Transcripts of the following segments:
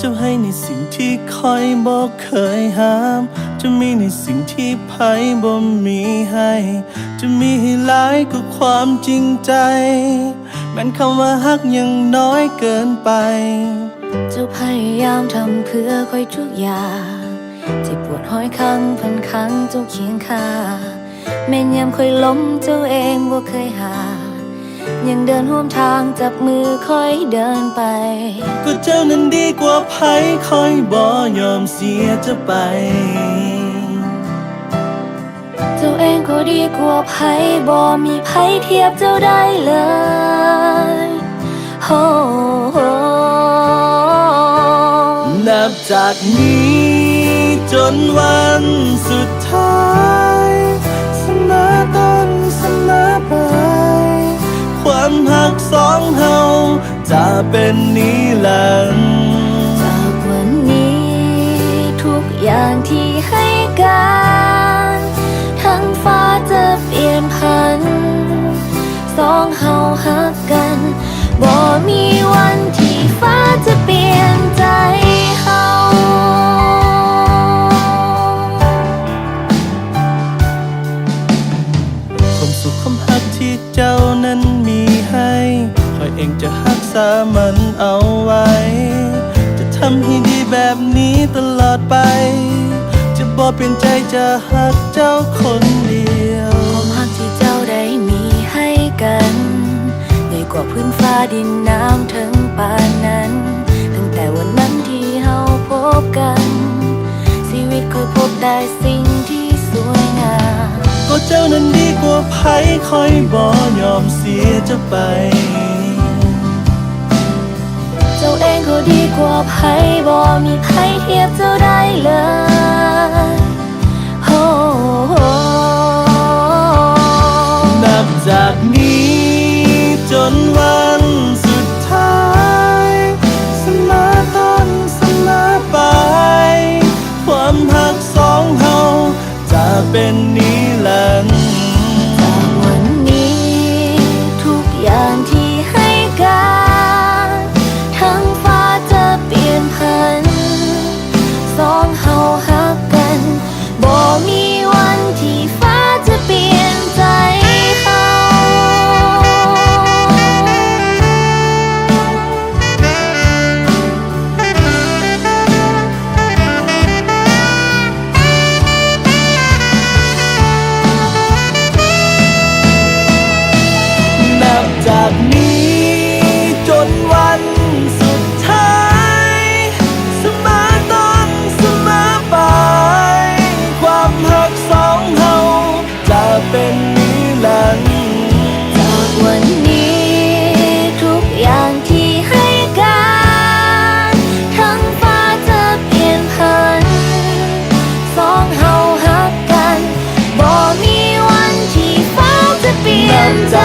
จะให้ในสิ่งที่คอยบอกเคยห้ามจะมีในสิ่งที่ไพ่บ่มีให้จะมีให้หลายกว่าความจริงใจแม้นคำว่าฮักยังน้อยเกินไปเจ้าพยายามทำเพื่อคอยทุกอย่างที่ปวดห้อยครั้งพันครั้งเจ้าเคียงข้าแม่นยามคอยล้มเจ้าเองบ่เคยหายังเดินร่วมทางจับมือคอยเดินไปก็เจ้านั้นดีกว่าไพ่คอยบ่ยอมเสียจะไปเจ้าเองก็ดีกว่าไพ่บ่มีไพ่เทียบเจ้าได้เลยโอ้นับจากนี้จนวันสุดท้ายเสมอต้นเสมอปลายความหักสองเฮาจะเป็นนิรันดร์จากวันนี้ทุกอย่างที่ให้การทั้งฟ้าจะเปลี่ยนพันสองเฮาหักกันบ่มีวันที่ฟ้าจะเปลี่ยนใจเฮาความสุขความหักที่เจ้านั้นมีให้ข้อยเองจะรักษามันเอาไว้จะทำให้ดีแบบนี้ตลอดไปจะบ่เปลี่ยนใจจะรักเจ้าคนเดียวความรักที่เจ้าได้มีให้กันใหญ่กว่าพื้นฟ้าดินน้ำถึงป่านนั้นตั้งแต่วันนั้นที่เฮาพบกันชีวิตเคยพบแต่สิ่งที่สวยงามก็เจ้านั้นดีกว่าไพ่คอยบ่ยอมเสียจะไปเจ้าเองก็ดีกว่าไพ่บ่มีไพ่เทียบเจ้าได้เลยโอ้นับจากนี้จนวันสุดท้ายเสมอต้นเสมอปลายความหักสองเฮาจะเป็นนิรันดร์จากวันนี้ทุกอย่างที่ให้การทั้งฟ้าจะเปลี่ยนพันสองเฮาหักกันบ่มีวันที่ฟ้าจะเปลี่ยนใจเฮาจากนี้จนวันสุดท้ายเสมอต้นเสมอปลายความหักสองเฮาจะเป็นนิรันดร์จากวันนี้ทุกอย่างที่ให้การทั้งฟ้าจะเปลี่ยนพันสองเฮาหักกันบ่มีวันที่ฟ้าจะเปลี่ยนใจ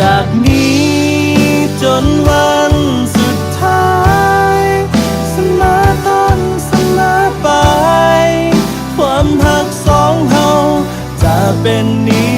จากนี้จนวันสุดท้ายเสมอต้นเสมอปลายความหักสองเฮาจะเป็นนิ